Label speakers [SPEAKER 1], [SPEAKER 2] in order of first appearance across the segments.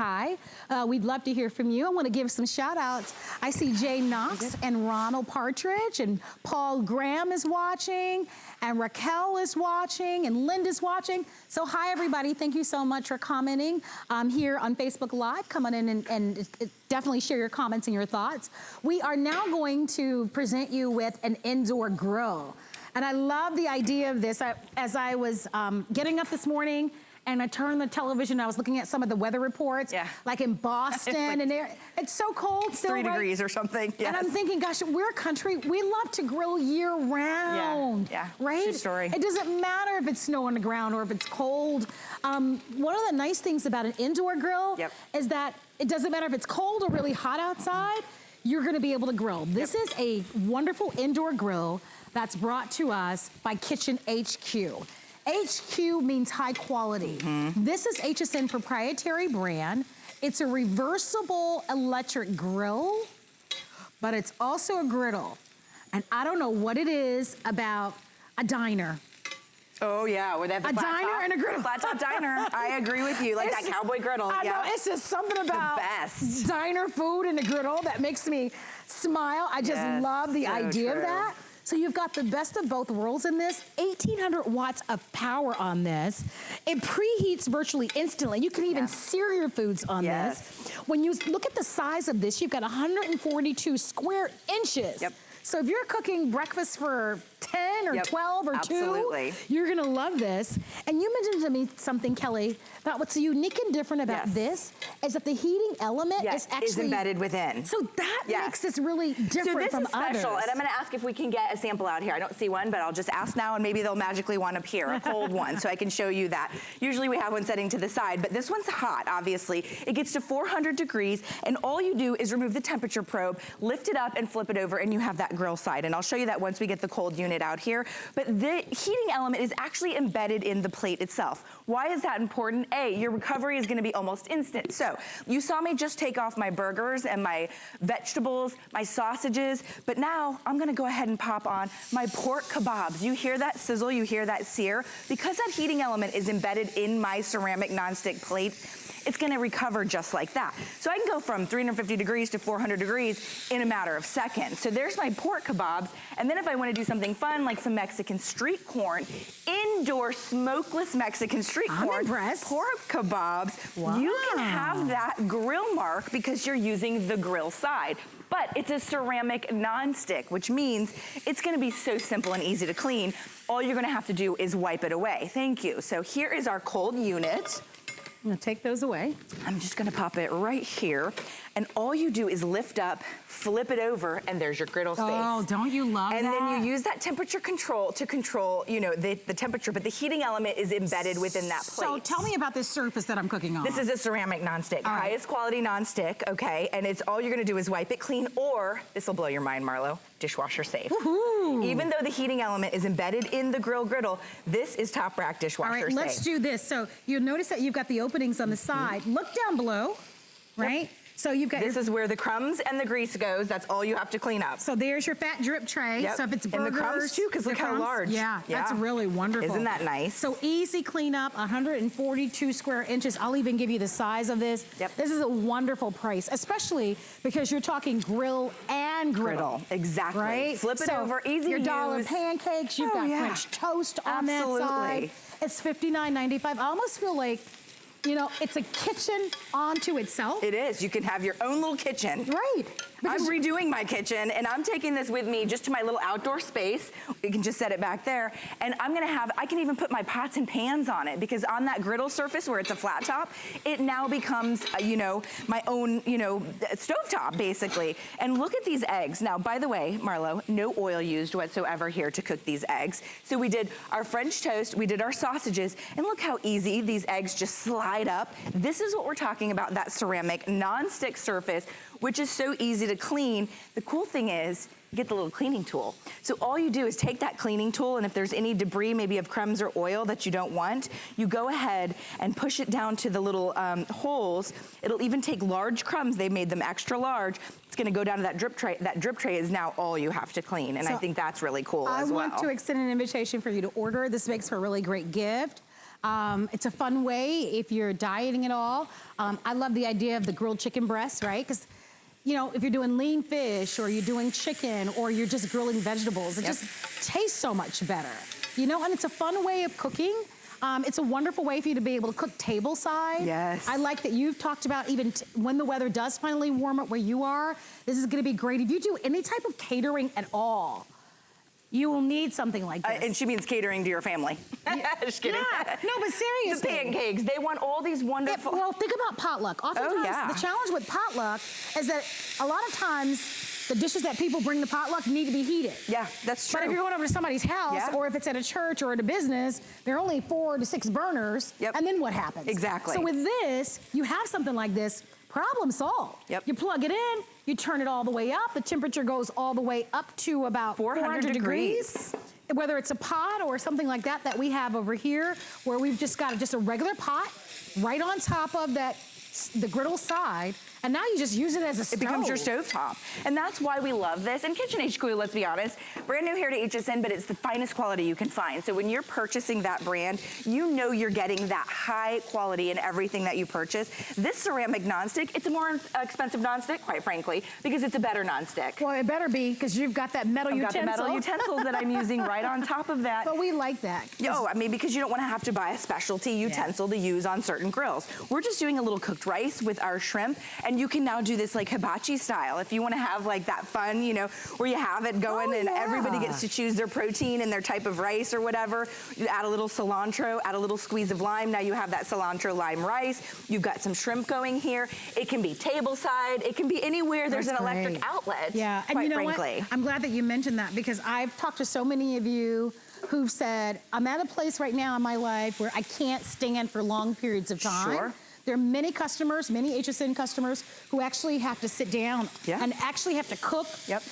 [SPEAKER 1] Hi, we'd love to hear from you. I want to give some shout outs. I see Jay Knox and Ronald Partridge and Paul Graham is watching and Raquel is watching and Linda's watching. So hi everybody, thank you so much for commenting here on Facebook Live. Come on in and definitely share your comments and your thoughts. We are now going to present you with an indoor grill. And I love the idea of this. As I was getting up this morning, and I turned the television, I was looking at some of the weather reports, like in Boston, and it's so cold still,
[SPEAKER 2] 3 degrees or something,
[SPEAKER 1] And I'm thinking, gosh, we're a country, we love to grill year round, right?
[SPEAKER 2] True story.
[SPEAKER 1] It doesn't matter if it's snow on the ground or if it's cold. One of the nice things about an indoor grill is that it doesn't matter if it's cold or really hot outside, you're gonna be able to grill. This is a wonderful indoor grill that's brought to us by Kitchen HQ. HQ means high quality. This is HSN proprietary brand. It's a reversible electric grill, but it's also a griddle. And I don't know what it is about a diner.
[SPEAKER 2] Oh yeah, where they have the
[SPEAKER 1] a diner and a griddle.
[SPEAKER 2] Flat top diner. I agree with you, like that cowboy griddle.
[SPEAKER 1] I know, it's just something about diner food and a griddle that makes me smile. I just love the idea of that. So you've got the best of both worlds in this, 1,800 watts of power on this. It preheats virtually instantly. You can even sear your foods on this. When you look at the size of this, you've got 142 square inches. So if you're cooking breakfast for 10 or 12 or 2, you're gonna love this. And you mentioned to me something, Kelly, about what's unique and different about this is that the heating element is actually
[SPEAKER 2] embedded within.
[SPEAKER 1] So that makes this really different from others.
[SPEAKER 2] So this is special, and I'm gonna ask if we can get a sample out here. I don't see one, but I'll just ask now, and maybe they'll magically one appear, a cold one, so I can show you that. Usually we have one setting to the side, but this one's hot, obviously. It gets to 400 degrees, and all you do is remove the temperature probe, lift it up, and flip it over, and you have that grill side. And I'll show you that once we get the cold unit out here. But the heating element is actually embedded in the plate itself. Why is that important? A, your recovery is gonna be almost instant. So you saw me just take off my burgers and my vegetables, my sausages, but now I'm gonna go ahead and pop on my pork kebabs. You hear that sizzle, you hear that sear? Because that heating element is embedded in my ceramic nonstick plate, it's gonna recover just like that. So I can go from 350 degrees to 400 degrees in a matter of seconds. So there's my pork kebabs, and then if I wanna do something fun like some Mexican street corn, indoor smokeless Mexican street corn, pork kebabs, you can have that grill mark because you're using the grill side. But it's a ceramic nonstick, which means it's gonna be so simple and easy to clean. All you're gonna have to do is wipe it away. Thank you. So here is our cold unit.
[SPEAKER 1] I'm gonna take those away.
[SPEAKER 2] I'm just gonna pop it right here. And all you do is lift up, flip it over, and there's your griddle space.
[SPEAKER 1] Oh, don't you love that?
[SPEAKER 2] And then you use that temperature control to control, you know, the temperature, but the heating element is embedded within that plate.
[SPEAKER 1] So tell me about this surface that I'm cooking on.
[SPEAKER 2] This is a ceramic nonstick, highest quality nonstick, okay? And it's all you're gonna do is wipe it clean, or, this will blow your mind, Marlo, dishwasher safe. Even though the heating element is embedded in the griddle, this is top rack dishwasher safe.
[SPEAKER 1] Let's do this. So you'll notice that you've got the openings on the side. Look down below, right? So you've got
[SPEAKER 2] this is where the crumbs and the grease goes. That's all you have to clean up.
[SPEAKER 1] So there's your fat drip tray. So if it's burgers,
[SPEAKER 2] and the crumbs too, because look how large.
[SPEAKER 1] Yeah, that's really wonderful.
[SPEAKER 2] Isn't that nice?
[SPEAKER 1] So easy cleanup, 142 square inches. I'll even give you the size of this. This is a wonderful price, especially because you're talking grill and griddle.
[SPEAKER 2] Exactly.
[SPEAKER 1] Right?
[SPEAKER 2] Flip it over, easy
[SPEAKER 1] your
[SPEAKER 2] to
[SPEAKER 1] dollar
[SPEAKER 2] use.
[SPEAKER 1] pancakes, you've got French toast on that side. It's $59.95. I almost feel like, you know, it's a kitchen onto itself.
[SPEAKER 2] It is. You can have your own little kitchen.
[SPEAKER 1] Right.
[SPEAKER 2] I'm redoing my kitchen, and I'm taking this with me just to my little outdoor space. You can just set it back there. And I'm gonna have, I can even put my pots and pans on it, because on that griddle surface where it's a flat top, it now becomes, you know, my own, you know, stovetop, basically. And look at these eggs. Now, by the way, Marlo, no oil used whatsoever here to cook these eggs. So we did our French toast, we did our sausages, and look how easy these eggs just slide up. This is what we're talking about, that ceramic non-stick surface, which is so easy to clean. The cool thing is, you get the little cleaning tool. So all you do is take that cleaning tool, and if there's any debris, maybe of crumbs or oil that you don't want, you go ahead and push it down to the little holes. It'll even take large crumbs. They made them extra large. It's gonna go down to that drip tray. That drip tray is now all you have to clean, and I think that's really cool as well.
[SPEAKER 1] I want to extend an invitation for you to order. This makes for a really great gift. It's a fun way if you're dieting at all. I love the idea of the grilled chicken breast, right? Because, you know, if you're doing lean fish or you're doing chicken or you're just grilling vegetables, it just tastes so much better. You know, and it's a fun way of cooking. It's a wonderful way for you to be able to cook table side.
[SPEAKER 2] Yes.
[SPEAKER 1] I like that you've talked about even when the weather does finally warm up where you are, this is gonna be great. If you do any type of catering at all, you will need something like this.
[SPEAKER 2] And she means catering to your family. Just kidding.
[SPEAKER 1] Yeah, no, but seriously.
[SPEAKER 2] The pancakes, they want all these wonderful...
[SPEAKER 1] Well, think about potluck. Oftentimes, the challenge with potluck is that a lot of times, the dishes that people bring to potluck need to be heated.
[SPEAKER 2] Yeah, that's true.
[SPEAKER 1] But if you're going over to somebody's house, or if it's at a church or at a business, there are only 4 to 6 burners, and then what happens?
[SPEAKER 2] Exactly.
[SPEAKER 1] So with this, you have something like this, problem solved. You plug it in, you turn it all the way up, the temperature goes all the way up to about 400 degrees. Whether it's a pot or something like that that we have over here, where we've just got just a regular pot right on top of that, the griddle side, and now you just use it as a stove.
[SPEAKER 2] It becomes your stovetop. And that's why we love this. And Kitchen HQ, let's be honest, brand new here to HSN, but it's the finest quality you can find. So when you're purchasing that brand, you know you're getting that high quality in everything that you purchase. This ceramic nonstick, it's a more expensive nonstick, quite frankly, because it's a better nonstick.
[SPEAKER 1] Well, it better be, because you've got that metal utensil.
[SPEAKER 2] I've got the metal utensils that I'm using right on top of that.
[SPEAKER 1] But we like that.
[SPEAKER 2] Oh, I mean, because you don't want to have to buy a specialty utensil to use on certain grills. We're just doing a little cooked rice with our shrimp, and you can now do this like hibachi style. If you want to have like that fun, you know, where you have it going and everybody gets to choose their protein and their type of rice or whatever. You add a little cilantro, add a little squeeze of lime. Now you have that cilantro lime rice. You've got some shrimp going here. It can be table side. It can be anywhere there's an electric outlet.
[SPEAKER 1] Yeah, and you know what? I'm glad that you mentioned that, because I've talked to so many of you who've said, I'm at a place right now in my life where I can't stand for long periods of time. There are many customers, many HSN customers, who actually have to sit down and actually have to cook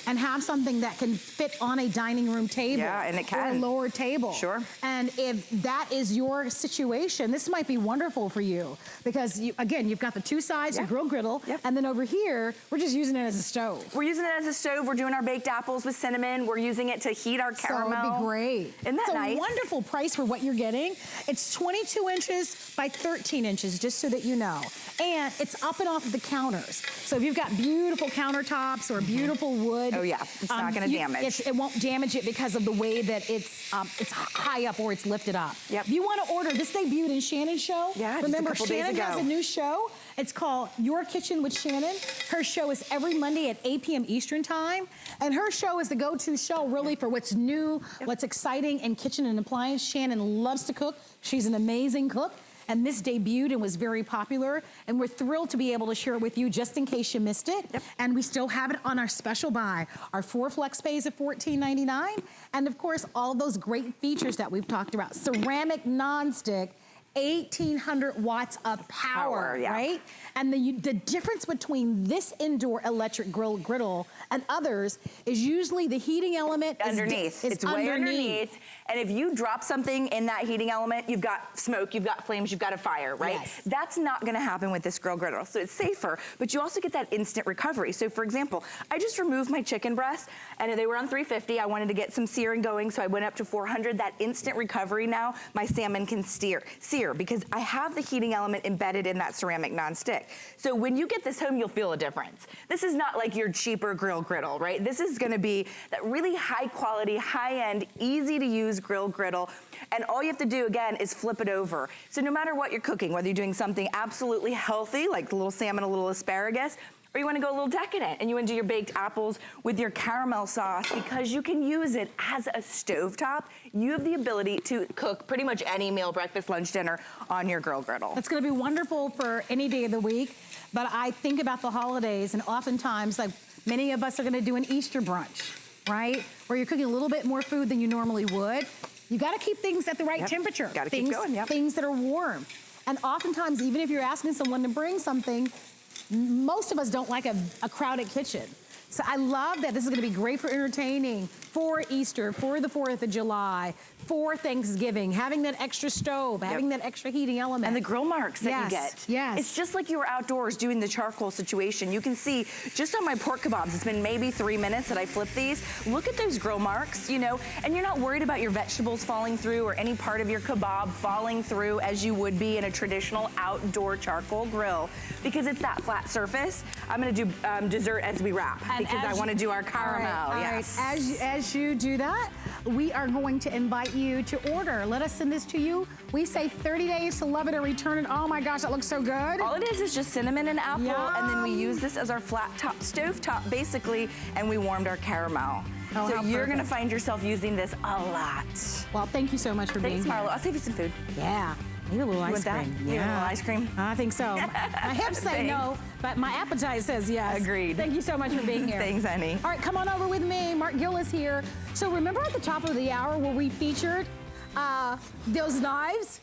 [SPEAKER 1] and have something that can fit on a dining room table
[SPEAKER 2] and it can.
[SPEAKER 1] or a lower table. And if that is your situation, this might be wonderful for you, because again, you've got the 2 sides, a griddle, and then over here, we're just using it as a stove.
[SPEAKER 2] We're using it as a stove. We're doing our baked apples with cinnamon. We're using it to heat our caramel.
[SPEAKER 1] So it'd be great.
[SPEAKER 2] Isn't that nice?
[SPEAKER 1] It's a wonderful price for what you're getting. It's 22 inches by 13 inches, just so that you know. And it's up and off of the counters. So if you've got beautiful countertops or beautiful wood.
[SPEAKER 2] It's not gonna damage.
[SPEAKER 1] It won't damage it because of the way that it's high up or it's lifted up. If you want to order, this debuted in Shannon's show. Remember, Shannon has a new show. It's called Your Kitchen with Shannon. Her show is every Monday at 8 p.m. Eastern time. And her show is the go-to show really for what's new, what's exciting in kitchen and appliance. Shannon loves to cook. She's an amazing cook. And this debuted and was very popular. And we're thrilled to be able to share it with you just in case you missed it. And we still have it on our special buy. Our 4 flex pays at $14.99. And of course, all of those great features that we've talked about. Ceramic nonstick, 1,800 watts of power, right? And the difference between this indoor electric griddle and others is usually the heating element
[SPEAKER 2] underneath. It's way underneath. And if you drop something in that heating element, you've got smoke, you've got flames, you've got a fire, right? That's not gonna happen with this griddle. So it's safer, but you also get that instant recovery. So for example, I just removed my chicken breast and they were on 350. I wanted to get some searing going, so I went up to 400. That instant recovery now, my salmon can sear because I have the heating element embedded in that ceramic nonstick. So when you get this home, you'll feel a difference. This is not like your cheaper griddle, right? This is gonna be that really high quality, high end, easy to use griddle. And all you have to do, again, is flip it over. So no matter what you're cooking, whether you're doing something absolutely healthy, like a little salmon, a little asparagus, or you wanna go a little decadent and you wanna do your baked apples with your caramel sauce, because you can use it as a stovetop, you have the ability to cook pretty much any meal, breakfast, lunch, dinner on your griddle.
[SPEAKER 1] It's gonna be wonderful for any day of the week, but I think about the holidays, and oftentimes, like many of us are gonna do an Easter brunch, right? Where you're cooking a little bit more food than you normally would. You gotta keep things at the right temperature.
[SPEAKER 2] Gotta keep going,
[SPEAKER 1] Things that are warm. And oftentimes, even if you're asking someone to bring something, most of us don't like a crowded kitchen. So I love that. This is gonna be great for entertaining, for Easter, for the 4th of July, for Thanksgiving, having that extra stove, having that extra heating element.
[SPEAKER 2] And the grill marks that you get.
[SPEAKER 1] Yes.
[SPEAKER 2] It's just like you were outdoors doing the charcoal situation. You can see just on my pork kebabs, it's been maybe 3 minutes that I flipped these. Look at those grill marks, you know, and you're not worried about your vegetables falling through or any part of your kebab falling through as you would be in a traditional outdoor charcoal grill, because it's that flat surface. I'm gonna do dessert as we wrap, because I wanna do our caramel.
[SPEAKER 1] All right. As you do that, we are going to invite you to order. Let us send this to you. We say 30 days to love it or return it. Oh my gosh, that looks so good.
[SPEAKER 2] All it is just cinnamon and apple, and then we
[SPEAKER 1] Yum.
[SPEAKER 2] use this as our flat top stove top, basically, and we warmed our caramel.
[SPEAKER 1] Oh,
[SPEAKER 2] so
[SPEAKER 1] how
[SPEAKER 2] you're gonna
[SPEAKER 1] perfect.
[SPEAKER 2] find yourself using this a lot.
[SPEAKER 1] Well, thank you so much for being
[SPEAKER 2] Thanks,
[SPEAKER 1] here.
[SPEAKER 2] Marlo. I'll save you some food.
[SPEAKER 1] Yeah. Need a little ice
[SPEAKER 2] Want that?
[SPEAKER 1] cream.
[SPEAKER 2] You want a little ice cream?
[SPEAKER 1] I think so. My hips say no, but my appetite says yes.
[SPEAKER 2] Agreed.
[SPEAKER 1] Thank you so much for being here.
[SPEAKER 2] Thanks, honey.
[SPEAKER 1] All right, come on over with me. Mark Gill is here. So remember at the top of the hour where we featured those knives?